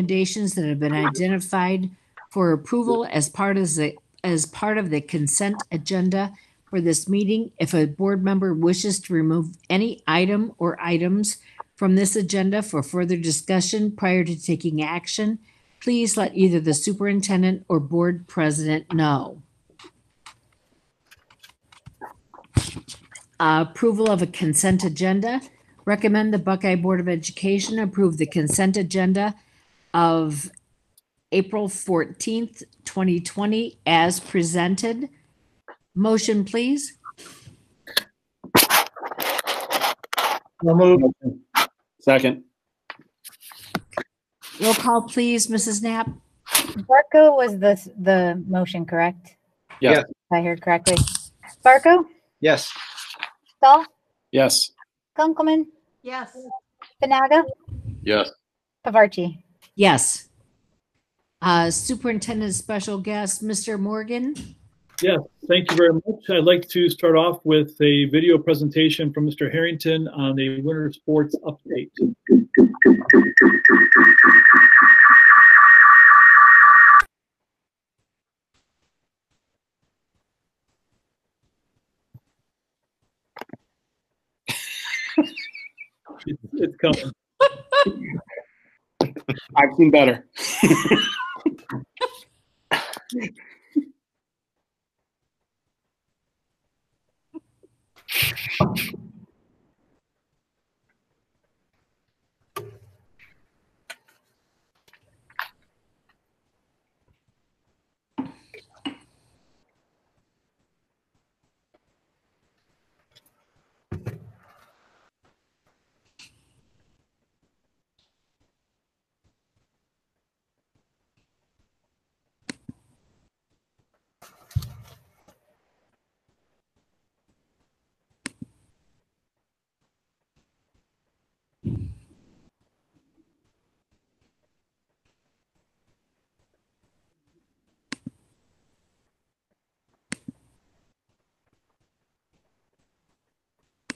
recommendations that have been identified for approval as part of the consent agenda for this meeting. If a board member wishes to remove any item or items from this agenda for further discussion prior to taking action, please let either the superintendent or board president know. Approval of a consent agenda. Recommend the Buckeye Board of Education approve the consent agenda of April 14th, 2020 as presented. Motion, please. Second. Roll call, please, Mrs. Knapp. Barco was the motion, correct? Yes. If I heard correctly. Barco? Yes. Dahl? Yes. Kunkelman? Yes. Panaga? Yes. Pavarchi? Yes. Superintendent special guest, Mr. Morgan. Yes, thank you very much. I'd like to start off with a video presentation from Mr. Harrington on the winter sports update. It's coming. I've seen better.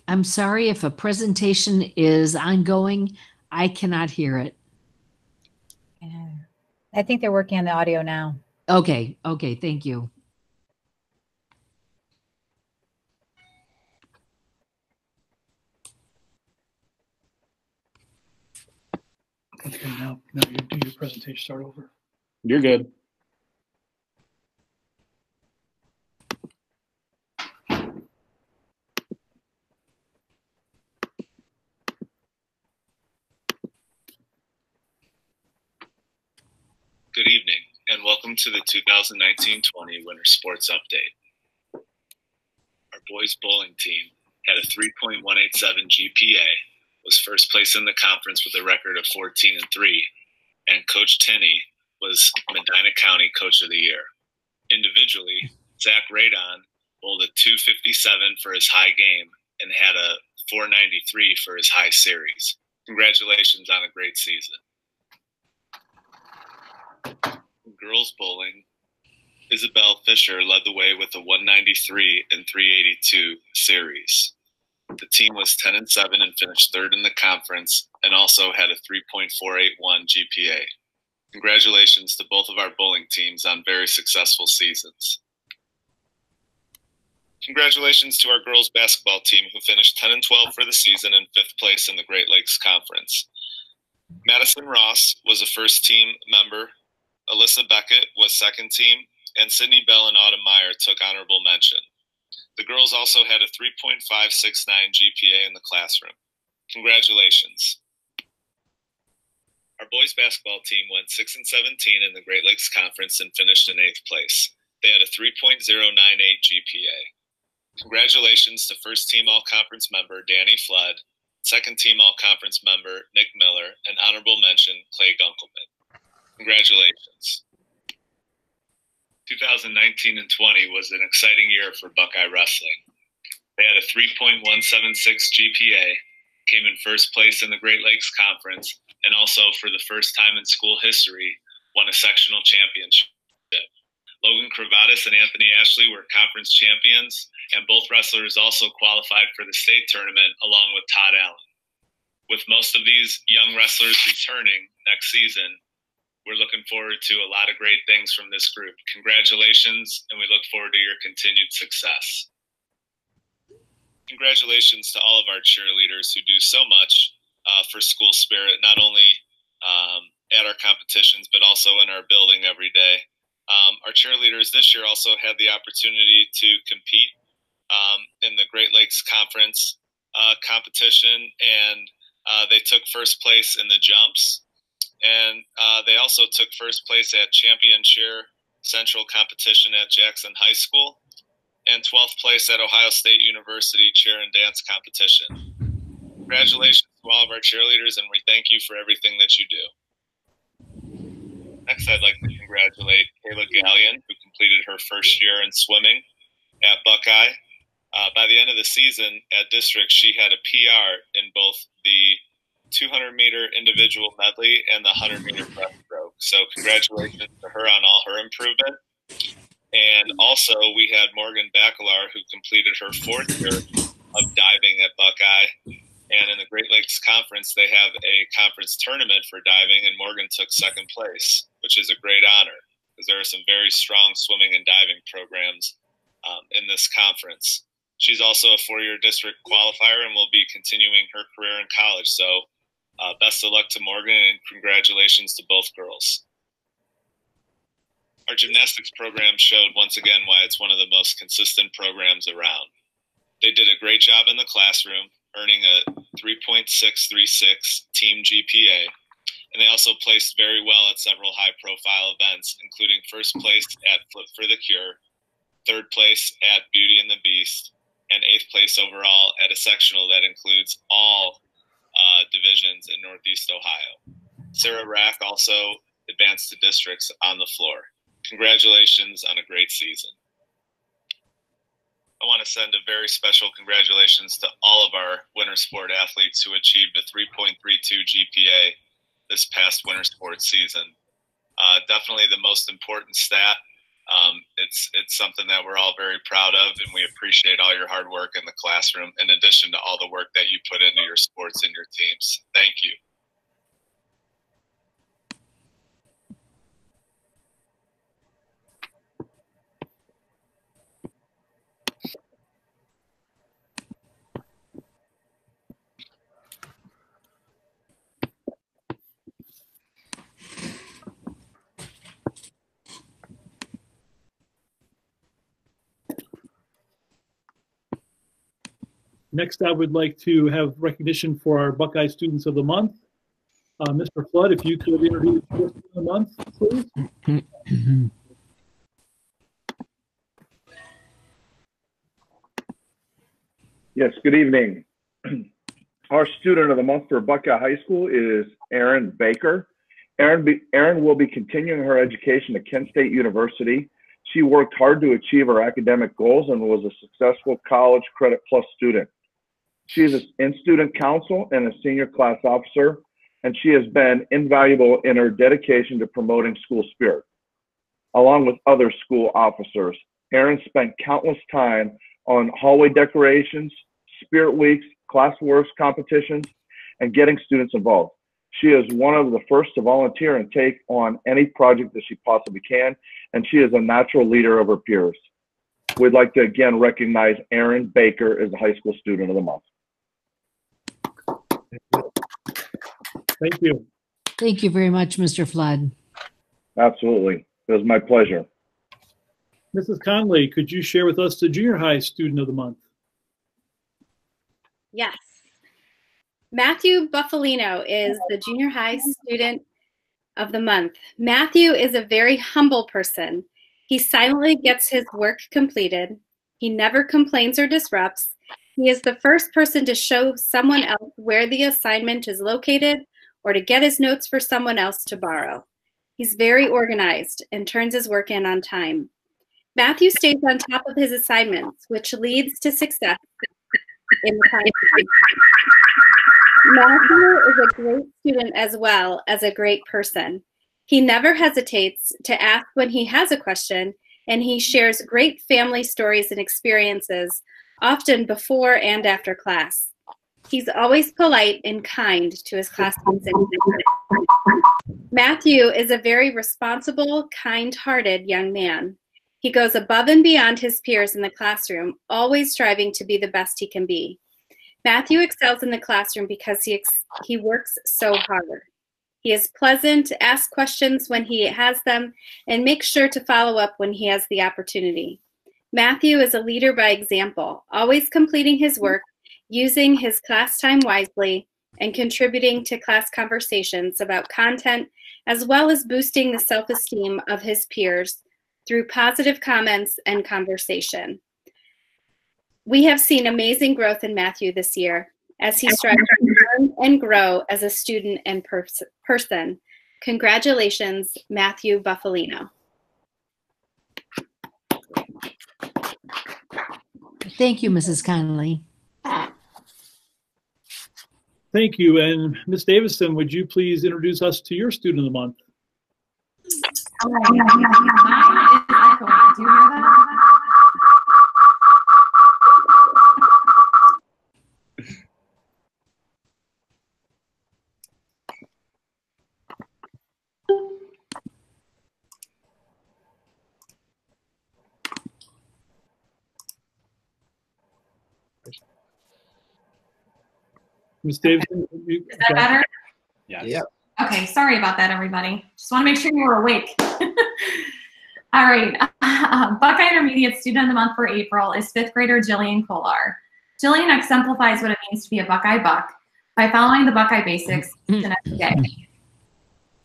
I'm sorry if a presentation is ongoing. I cannot hear it. Yeah. I think they're working on the audio now. Okay, thank you. Okay, now you do your presentation, start over. You're good. Good evening, and welcome to the 2019-20 Winter Sports Update. Our boys bowling team had a 3.187 GPA, was first place in the conference with a record of 14-3, and Coach Tinney was Medina County Coach of the Year. Individually, Zach Radon bowled a 257 for his high game and had a 493 for his high series. Congratulations on a great season. Girls bowling, Isabel Fisher led the way with a 193 and 382 series. The team was 10-7 and finished third in the conference and also had a 3.481 GPA. Congratulations to both of our bowling teams on very successful seasons. Congratulations to our girls basketball team who finished 10-12 for the season and 5th place in the Great Lakes Conference. Madison Ross was a first team member. Alyssa Beckett was second team, and Sydney Bell and Autumn Meyer took honorable mention. The girls also had a 3.569 GPA in the classroom. Congratulations. Our boys basketball team went 6-17 in the Great Lakes Conference and finished in 8th place. They had a 3.098 GPA. Congratulations to first team all-conference member Danny Flood, second team all-conference member Nick Miller, and honorable mention Clay Gunkelman. Congratulations. 2019 and 20 was an exciting year for Buckeye Wrestling. They had a 3.176 GPA, came in first place in the Great Lakes Conference, and also for the first time in school history, won a sectional championship. Logan Kravatis and Anthony Ashley were conference champions, and both wrestlers also qualified for the state tournament along with Todd Allen. With most of these young wrestlers returning next season, We're looking forward to a lot of great things from this group. Congratulations, and we look forward to your continued success. Congratulations to all of our cheerleaders who do so much for school spirit, not only at our competitions, but also in our building every day. Our cheerleaders this year also had the opportunity to compete in the Great Lakes Conference competition, and they took first place in the jumps. And they also took first place at Champion Cheer Central competition at Jackson High School, and 12th place at Ohio State University Cheer and Dance competition. Congratulations to all of our cheerleaders, and we thank you for everything that you do. Next, I'd like to congratulate Kayla Gallion, who completed her first year in swimming at Buckeye. By the end of the season at District, she had a PR in both the 200-meter individual medley and the 100-meter breaststroke. So congratulations to her on all her improvement. And also, we had Morgan Bacalar, who completed her fourth year of diving at Buckeye. And in the Great Lakes Conference, they have a conference tournament for diving, and Morgan took second place, which is a great honor because there are some very strong swimming and diving programs in this conference. She's also a four-year district qualifier and will be continuing her career in college. So best of luck to Morgan, and congratulations to both girls. Our gymnastics program showed once again why it's one of the most consistent programs around. They did a great job in the classroom, earning a 3.636 team GPA, and they also placed very well at several high-profile events, including first place at Flip for the Cure, third place at Beauty and the Beast, and eighth place overall at a sectional that includes all divisions in Northeast Ohio. Sarah Rack also advanced to districts on the floor. Congratulations on a great season. I want to send a very special congratulations to all of our winter sport athletes who achieved a 3.32 GPA this past winter sports season. Definitely the most important stat. It's something that we're all very proud of, and we appreciate all your hard work in the classroom, in addition to all the work that you put into your sports and your teams. Thank you. Next, I would like to have recognition for our Buckeye Students of the Month. Mr. Flood, if you could introduce your Student of the Month, please. Yes, good evening. Our Student of the Month for Buckeye High School is Erin Baker. Erin will be continuing her education at Kent State University. She worked hard to achieve her academic goals and was a successful College Credit Plus student. She is in student council and a senior class officer, and she has been invaluable in her dedication to promoting school spirit. Along with other school officers, Erin spent countless time on hallway decorations, spirit weeks, class works competitions, and getting students involved. She is one of the first to volunteer and take on any project that she possibly can, and she is a natural leader of her peers. We'd like to again recognize Erin Baker as the High School Student of the Month. Thank you. Thank you very much, Mr. Flood. Absolutely. It was my pleasure. Mrs. Conley, could you share with us the Junior High Student of the Month? Yes. Matthew Buffalino is the Junior High Student of the Month. Matthew is a very humble person. He silently gets his work completed. He never complains or disrupts. He is the first person to show someone else where the assignment is located or to get his notes for someone else to borrow. He's very organized and turns his work in on time. Matthew stays on top of his assignments, which leads to success in the classroom. Matthew is a great student as well as a great person. He never hesitates to ask when he has a question, and he shares great family stories and experiences, often before and after class. He's always polite and kind to his classmates and Matthew is a very responsible, kind-hearted young man. He goes above and beyond his peers in the classroom, always striving to be the best he can be. Matthew excels in the classroom because he works so hard. He is pleasant, asks questions when he has them, and makes sure to follow up when he has the opportunity. Matthew is a leader by example, always completing his work, using his class time wisely, and contributing to class conversations about content, as well as boosting the self-esteem of his peers through positive comments and conversation. We have seen amazing growth in Matthew this year as he strives to learn and grow as a student and person. Congratulations, Matthew Buffalino. Thank you, Mrs. Connolly. Thank you. And Ms. Davison, would you please introduce us to your student of the month? All right. Mine is echoing. Do you hear that? Ms. Davison? Is that better? Yes. Yep. Okay, sorry about that, everybody. Just want to make sure you were awake. All right, Buckeye Intermediate Student of the Month for April is 5th grader Jillian Kolar. Jillian exemplifies what it means to be a Buckeye Buck by following the Buckeye basics each and every day.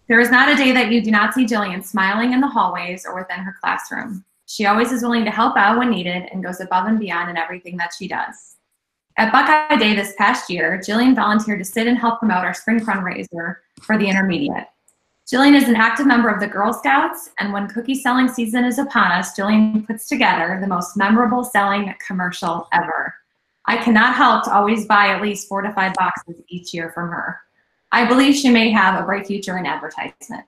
There is not a day that you do not see Jillian smiling in the hallways or within her classroom. She always is willing to help out when needed and goes above and beyond in everything that she does. At Buckeye Day this past year, Jillian volunteered to sit and help promote our spring fundraiser for the intermediate. Jillian is an active member of the Girl Scouts, and when cookie selling season is upon us, Jillian puts together the most memorable selling commercial ever. I cannot help to always buy at least 4 to 5 boxes each year from her. I believe she may have a bright future in advertisement.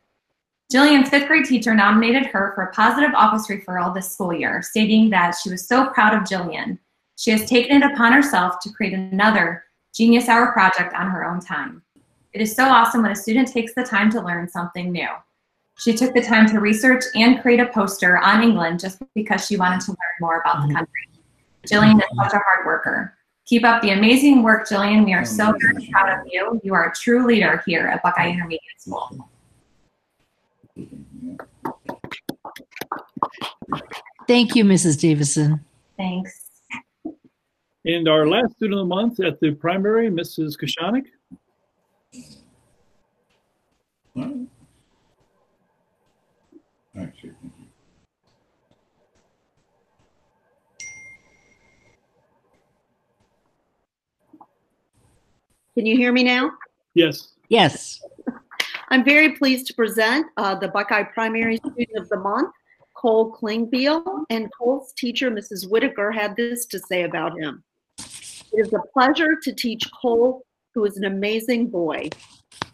Jillian's 5th grade teacher nominated her for a positive office referral this school year, stating that she was so proud of Jillian. She has taken it upon herself to create another Genius Hour project on her own time. It is so awesome when a student takes the time to learn something new. She took the time to research and create a poster on England just because she wanted to learn more about the country. Jillian is such a hard worker. Keep up the amazing work, Jillian. We are so very proud of you. You are a true leader here at Buckeye Intermediate School. Thank you, Mrs. Davison. Thanks. And our last student of the month at the primary, Mrs. Kashanik. Can you hear me now? Yes. Yes. I'm very pleased to present the Buckeye Primary Student of the Month, Cole Klingbeil, and Cole's teacher, Mrs. Whitaker, had this to say about him. It is a pleasure to teach Cole, who is an amazing boy.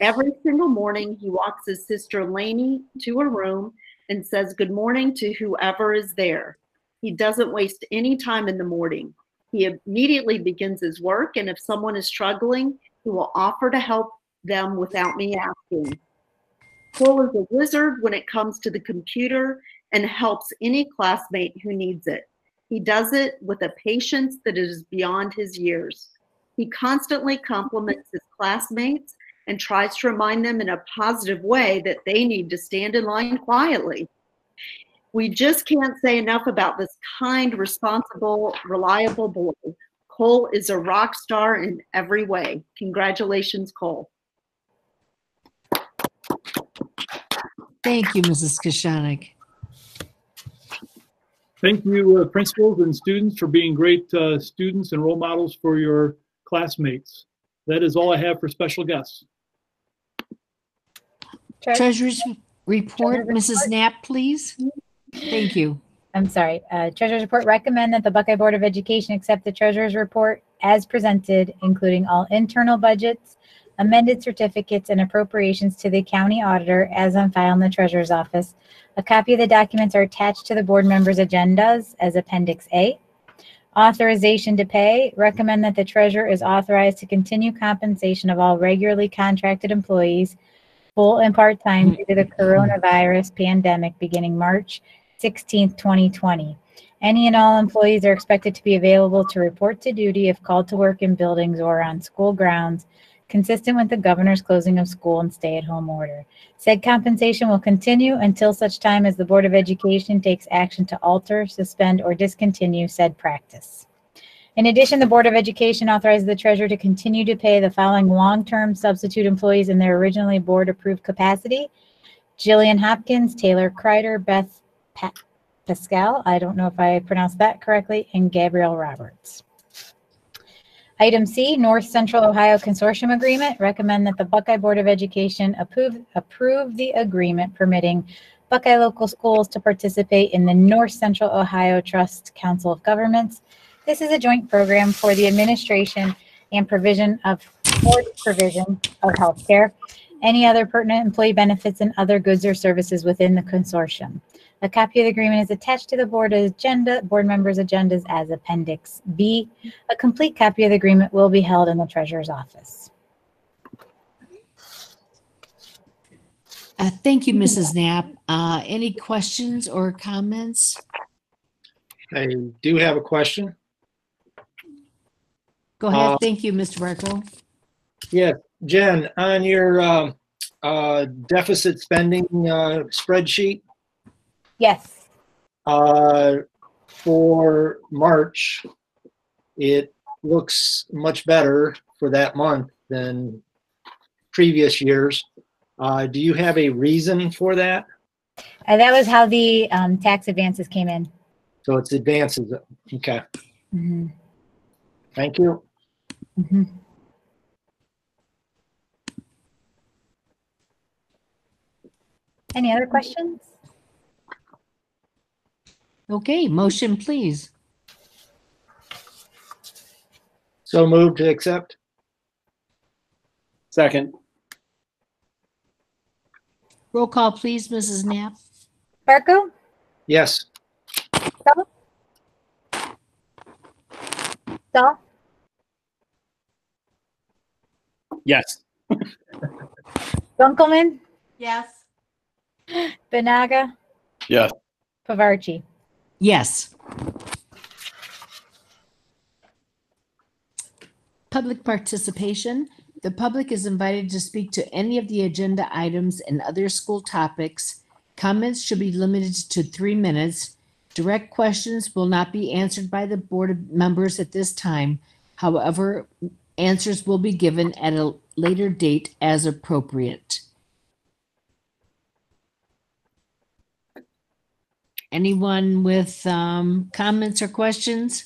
Every single morning, he walks his sister Lainey to her room and says good morning to whoever is there. He doesn't waste any time in the morning. He immediately begins his work, and if someone is struggling, he will offer to help them without me asking. Cole is a wizard when it comes to the computer and helps any classmate who needs it. He does it with a patience that is beyond his years. He constantly compliments his classmates and tries to remind them in a positive way that they need to stand in line quietly. We just can't say enough about this kind, responsible, reliable boy. Cole is a rock star in every way. Congratulations, Cole. Thank you, Mrs. Kashanik. Thank you, principals and students, for being great students and role models for your classmates. That is all I have for special guests. Treasurer's report, Mrs. Knapp, please. Thank you. I'm sorry. Treasurer's report recommend that the Buckeye Board of Education accept the treasurer's report as presented, including all internal budgets, amended certificates, and appropriations to the county auditor as on file in the treasurer's office. A copy of the documents are attached to the board members' agendas as Appendix A. Authorization to pay. Recommend that the treasurer is authorized to continue compensation of all regularly contracted employees full and part-time due to the coronavirus pandemic beginning March 16th, 2020. Any and all employees are expected to be available to report to duty if called to work in buildings or on school grounds, consistent with the governor's closing of school and stay-at-home order. Said compensation will continue until such time as the Board of Education takes action to alter, suspend, or discontinue said practice. In addition, the Board of Education authorizes the treasurer to continue to pay the following long-term substitute employees in their originally board-approved capacity: Jillian Hopkins, Taylor Kreider, Beth Pascal, I don't know if I pronounced that correctly, and Gabrielle Roberts. Item C, North Central Ohio Consortium Agreement. Recommend that the Buckeye Board of Education approve the agreement permitting Buckeye local schools to participate in the North Central Ohio Trust Council of Governments. This is a joint program for the administration and provision of healthcare, any other pertinent employee benefits, and other goods or services within the consortium. A copy of the agreement is attached to the board members' agendas as Appendix B. A complete copy of the agreement will be held in the treasurer's office. Thank you, Mrs. Knapp. Any questions or comments? I do have a question. Go ahead. Thank you, Mr. Barco. Yeah, Jen, on your deficit spending spreadsheet, Yes. for March, it looks much better for that month than previous years. Do you have a reason for that? That was how the tax advances came in. So it's advances. Okay. Mm-hmm. Thank you. Mm-hmm. Any other questions? Okay, motion, please. So moved to accept. Second. Roll call, please, Mrs. Knapp. Barco? Yes. Stahl? Yes. Dunkelman? Yes. Benaga? Yes. Pavarchi? Yes. Public participation. The public is invited to speak to any of the agenda items and other school topics. Comments should be limited to 3 minutes. Direct questions will not be answered by the board members at this time. However, answers will be given at a later date as appropriate. Anyone with comments or questions?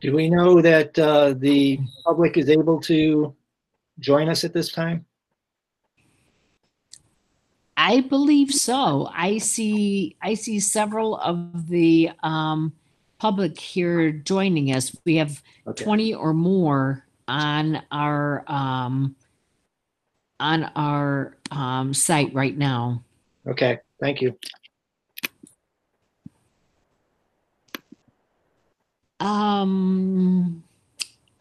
Do we know that the public is able to join us at this time? I believe so. I see several of the public here joining us. We have 20 or more on our site right now. Okay, thank you.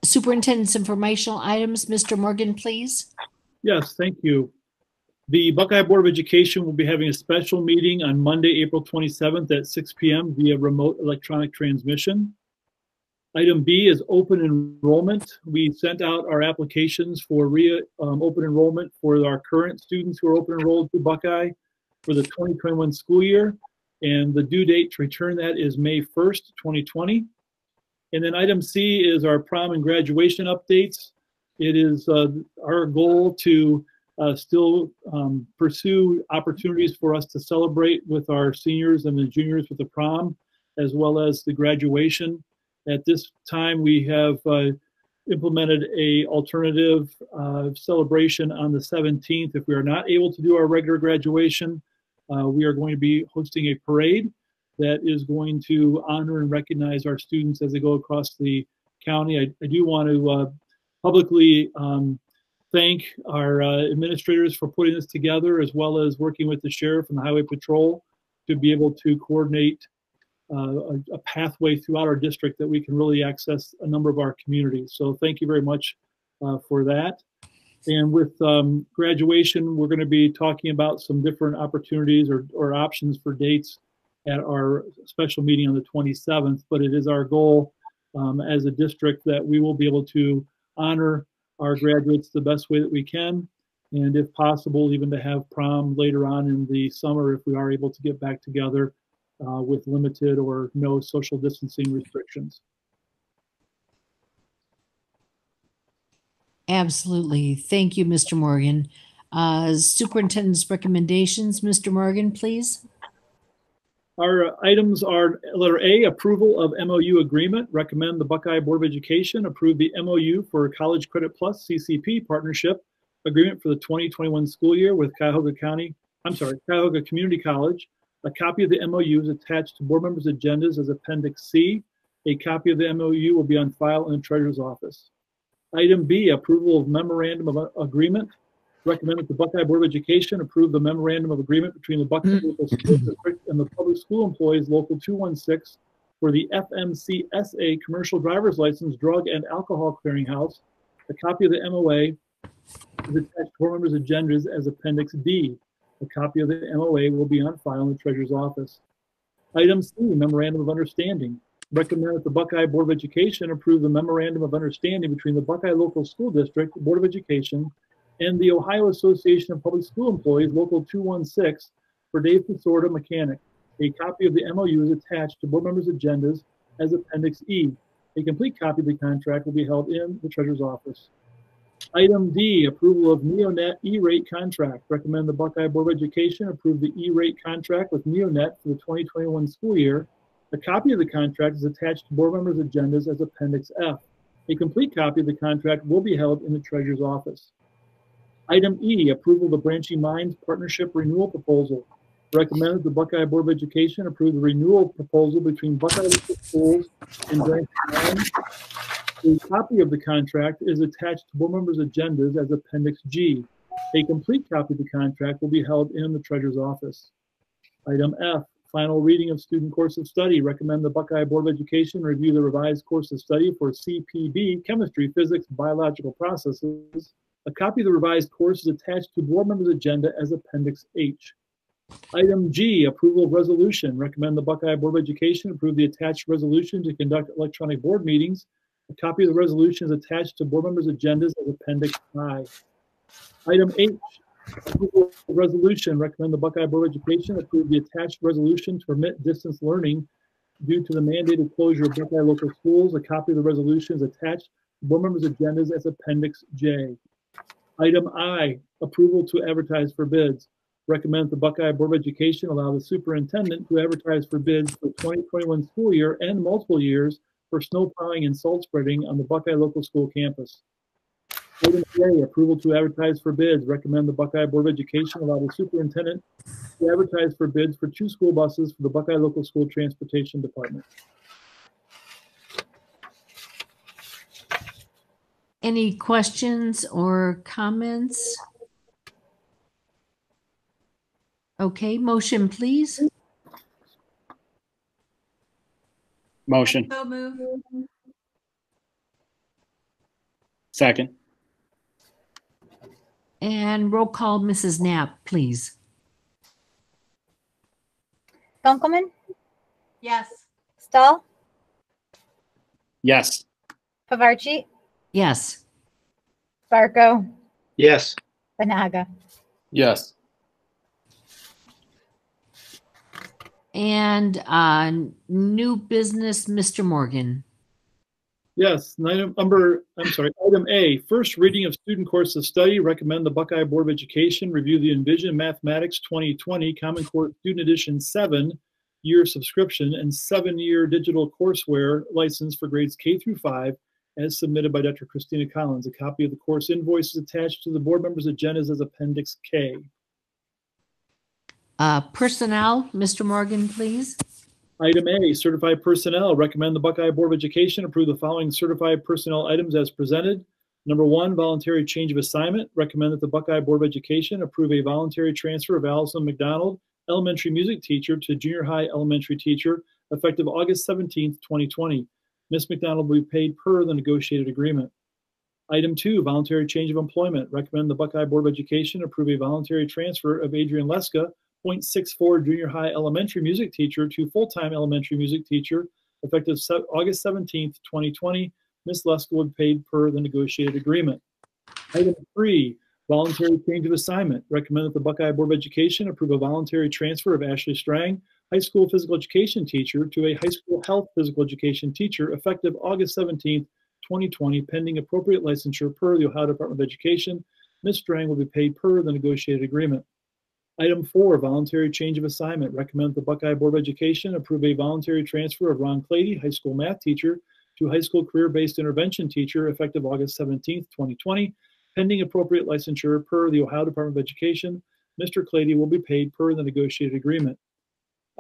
Superintendent's informational items, Mr. Morgan, please. Yes, thank you. The Buckeye Board of Education will be having a special meeting on Monday, April 27th at 6 p.m. via remote electronic transmission. Item B is open enrollment. We sent out our applications for open enrollment for our current students who are open enrolled to Buckeye for the 2021 school year. And the due date to return that is May 1st, 2020. And then item C is our prom and graduation updates. It is our goal to still pursue opportunities for us to celebrate with our seniors and the juniors with the prom, as well as the graduation. At this time, we have implemented a alternative celebration on the 17th. If we are not able to do our regular graduation, we are going to be hosting a parade that is going to honor and recognize our students as they go across the county. I do want to publicly thank our administrators for putting this together, as well as working with the sheriff and the highway patrol to be able to coordinate a pathway throughout our district that we can really access a number of our communities. So thank you very much for that. And with graduation, we're going to be talking about some different opportunities or options for dates at our special meeting on the 27th. But it is our goal as a district that we will be able to honor our graduates the best way that we can. And if possible, even to have prom later on in the summer if we are able to get back together with limited or no social distancing restrictions. Absolutely. Thank you, Mr. Morgan. Superintendent's recommendations, Mr. Morgan, please. Our items are letter A, approval of MOU agreement. Recommend the Buckeye Board of Education approve the MOU for College Credit Plus CCP partnership agreement for the 2021 school year with Cuyahoga Community College. A copy of the MOU is attached to board members' agendas as Appendix C. A copy of the MOU will be on file in the Treasurer's office. Item B, approval of memorandum of agreement. Recommend that the Buckeye Board of Education approve the memorandum of agreement between the Buckeye Local School District and the Public School Employees Local 216 for the FMCSA Commercial Driver's License Drug and Alcohol Clearinghouse. A copy of the MOA is attached to board members' agendas as Appendix D. A copy of the MOA will be on file in the Treasurer's office. Item C, memorandum of understanding. Recommend that the Buckeye Board of Education approve the memorandum of understanding between the Buckeye Local School District Board of Education and the Ohio Association of Public School Employees Local 216 for Dave Pisorda, mechanic. A copy of the MOU is attached to board members' agendas as Appendix E. A complete copy of the contract will be held in the Treasurer's office. Item D, approval of Neonet E-rate contract. Recommend the Buckeye Board of Education approve the E-rate contract with Neonet for the 2021 school year. A copy of the contract is attached to board members' agendas as Appendix F. A complete copy of the contract will be held in the Treasurer's office. Item E, approval of the Branchy Mines Partnership Renewal Proposal. Recommend that the Buckeye Board of Education approve the renewal proposal between Buckeye Local Schools and Branchy Mines. A copy of the contract is attached to board members' agendas as Appendix G. A complete copy of the contract will be held in the Treasurer's office. Item F, final reading of student course of study. Recommend the Buckeye Board of Education review the revised course of study for CPB, Chemistry, Physics, Biological Processes. A copy of the revised course is attached to board members' agenda as Appendix H. Item G, approval of resolution. Recommend the Buckeye Board of Education approve the attached resolution to conduct electronic board meetings. A copy of the resolution is attached to board members' agendas as Appendix I. Item H, approval of resolution. Recommend the Buckeye Board of Education approve the attached resolution to permit distance learning due to the mandated closure of Buckeye local schools. A copy of the resolution is attached to board members' agendas as Appendix J. Item I, approval to advertise for bids. Recommend the Buckeye Board of Education allow the superintendent to advertise for bids for the 2021 school year and multiple years for snow plowing and salt spreading on the Buckeye local school campus. Item J, approval to advertise for bids. Recommend the Buckeye Board of Education allow the superintendent to advertise for bids for 2 school buses for the Buckeye Local School Transportation Department. Any questions or comments? Okay, motion, please. Motion. So move. Second. And roll call, Mrs. Knapp, please. Dunkelman, Yes. Stahl, Yes. Pavarchi, Yes. Barco, Yes. Banaga. Yes. And new business, Mr. Morgan. Yes, item A, first reading of student course of study. Recommend the Buckeye Board of Education review the Envision Mathematics 2020 Common Core Student Edition 7-year subscription and 7-year digital courseware license for grades K through 5 as submitted by Dr. Christina Collins. A copy of the course invoice is attached to the board members' agendas as Appendix K. Personnel, Mr. Morgan, please. Item A, certified personnel. Recommend the Buckeye Board of Education approve the following certified personnel items as presented. Number 1, voluntary change of assignment. Recommend that the Buckeye Board of Education approve a voluntary transfer of Allison McDonald, elementary music teacher, to junior high elementary teacher, effective August 17th, 2020. Ms. McDonald will be paid per the negotiated agreement. Item 2, voluntary change of employment. Recommend the Buckeye Board of Education approve a voluntary transfer of Adrian Leska, .64 junior high elementary music teacher to full-time elementary music teacher, effective August 17th, 2020. Ms. Leska will be paid per the negotiated agreement. Item 3, voluntary change of assignment. Recommend that the Buckeye Board of Education approve a voluntary transfer of Ashley Strang, high school physical education teacher, to a high school health physical education teacher, effective August 17th, 2020, pending appropriate licensure per the Ohio Department of Education. Ms. Strang will be paid per the negotiated agreement. Item 4, voluntary change of assignment. Recommend the Buckeye Board of Education approve a voluntary transfer of Ron Clady, high school math teacher, to high school career-based intervention teacher, effective August 17th, 2020, pending appropriate licensure per the Ohio Department of Education. Mr. Clady will be paid per the negotiated agreement.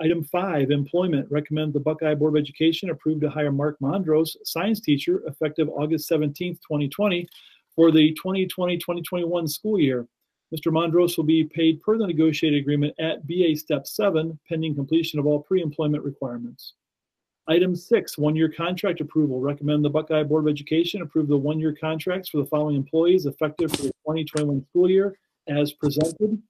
Item 5, employment. Recommend the Buckeye Board of Education approve to hire Mark Mondros, science teacher, effective August 17th, 2020, for the 2020-2021 school year. Mr. Mondros will be paid per the negotiated agreement at BA Step 7, pending completion of all pre-employment requirements. Item 6, one-year contract approval. Recommend the Buckeye Board of Education approve the one-year contracts for the following employees effective for the 2021 school year as presented.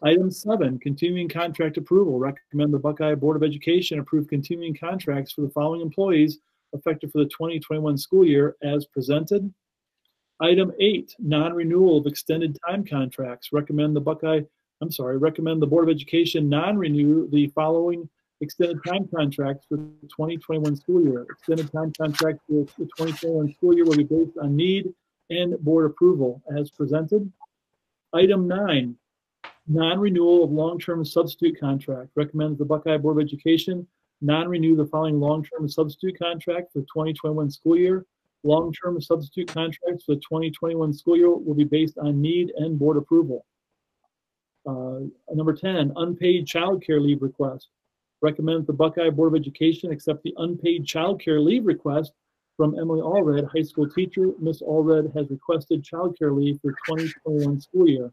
Item 7, continuing contract approval. Recommend the Buckeye Board of Education approve continuing contracts for the following employees effective for the 2021 school year as presented. Item 8, non-renewal of extended time contracts. Recommend the Board of Education non-renew the following extended time contracts for the 2021 school year. Extended time contracts for the 2021 school year will be based on need and board approval as presented. Item 9, non-renewal of long-term substitute contract. Recommends the Buckeye Board of Education non-renew the following long-term substitute contract for the 2021 school year. Long-term substitute contracts for the 2021 school year will be based on need and board approval. Number 10, unpaid child care leave request. Recommend the Buckeye Board of Education accept the unpaid child care leave request from Emily Allred, high school teacher. Ms. Allred has requested child care leave for 2021 school year.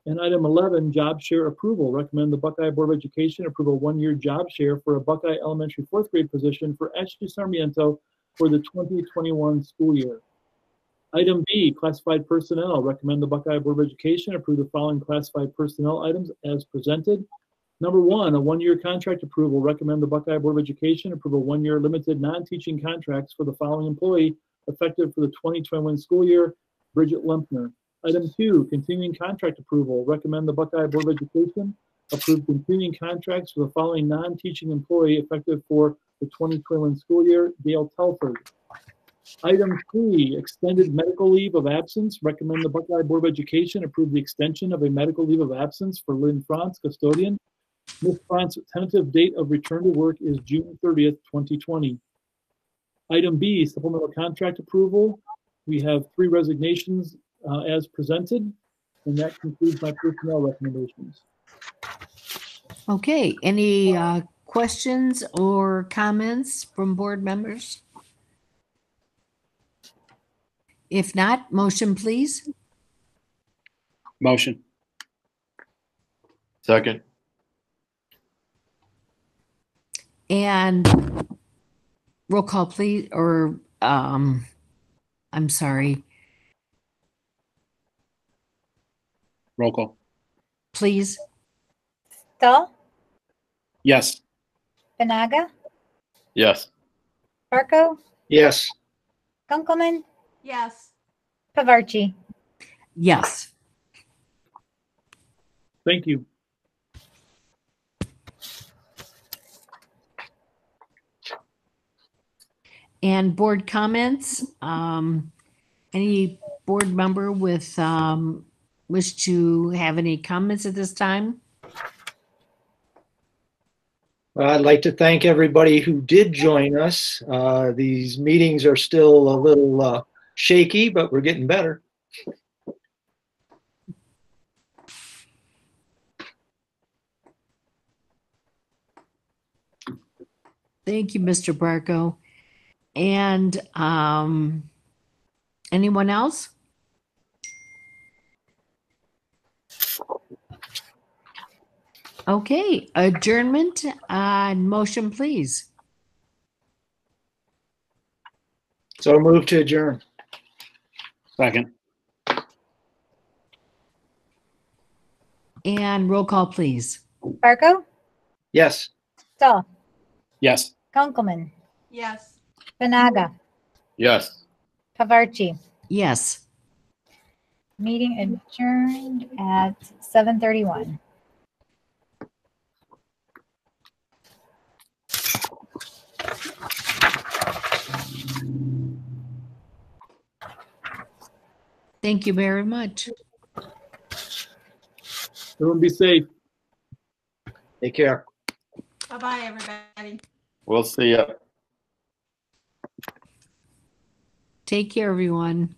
And item 11, job share approval. Recommend the Buckeye Board of Education approve a one-year job share for a Buckeye Elementary 4th grade position for Ashley Sarmiento for the 2021 school year. Item B, classified personnel. Recommend the Buckeye Board of Education approve the following classified personnel items as presented. Number 1, a one-year contract approval. Recommend the Buckeye Board of Education approve a one-year limited non-teaching contracts for the following employee effective for the 2021 school year, Bridget Lempner. Item 2, continuing contract approval. Recommend the Buckeye Board of Education approve continuing contracts for the following non-teaching employee effective for the 2021 school year, Dale Telford. Item 3, extended medical leave of absence. Recommend the Buckeye Board of Education approve the extension of a medical leave of absence for Lynn Franz, custodian. Ms. Franz's tentative date of return to work is June 30th, 2020. Item B, supplemental contract approval. We have 3 resignations as presented, and that concludes my personnel recommendations. Okay, any questions or comments from board members? If not, motion please. Motion. Second. And roll call please, or I'm sorry, Roll call. please. Stahl, Yes. Banaga, Yes. Barco, Yes. Kunkelman, Yes. Pavarchi. Yes. Thank you. And board comments. Any board member with wish to have any comments at this time? Well, I'd like to thank everybody who did join us. These meetings are still a little shaky, but we're getting better. Thank you, Mr. Barco. And anyone else? Okay, adjournment and motion, please. So move to adjourn. Second. And roll call, please. Barco, Yes. Stahl, Yes. Kunkelman, Yes. Banaga, Yes. Pavarchi. Yes. Meeting adjourned at 7:31. Thank you very much. Everyone be safe. Take care. Bye-bye, everybody. We'll see you. Take care, everyone.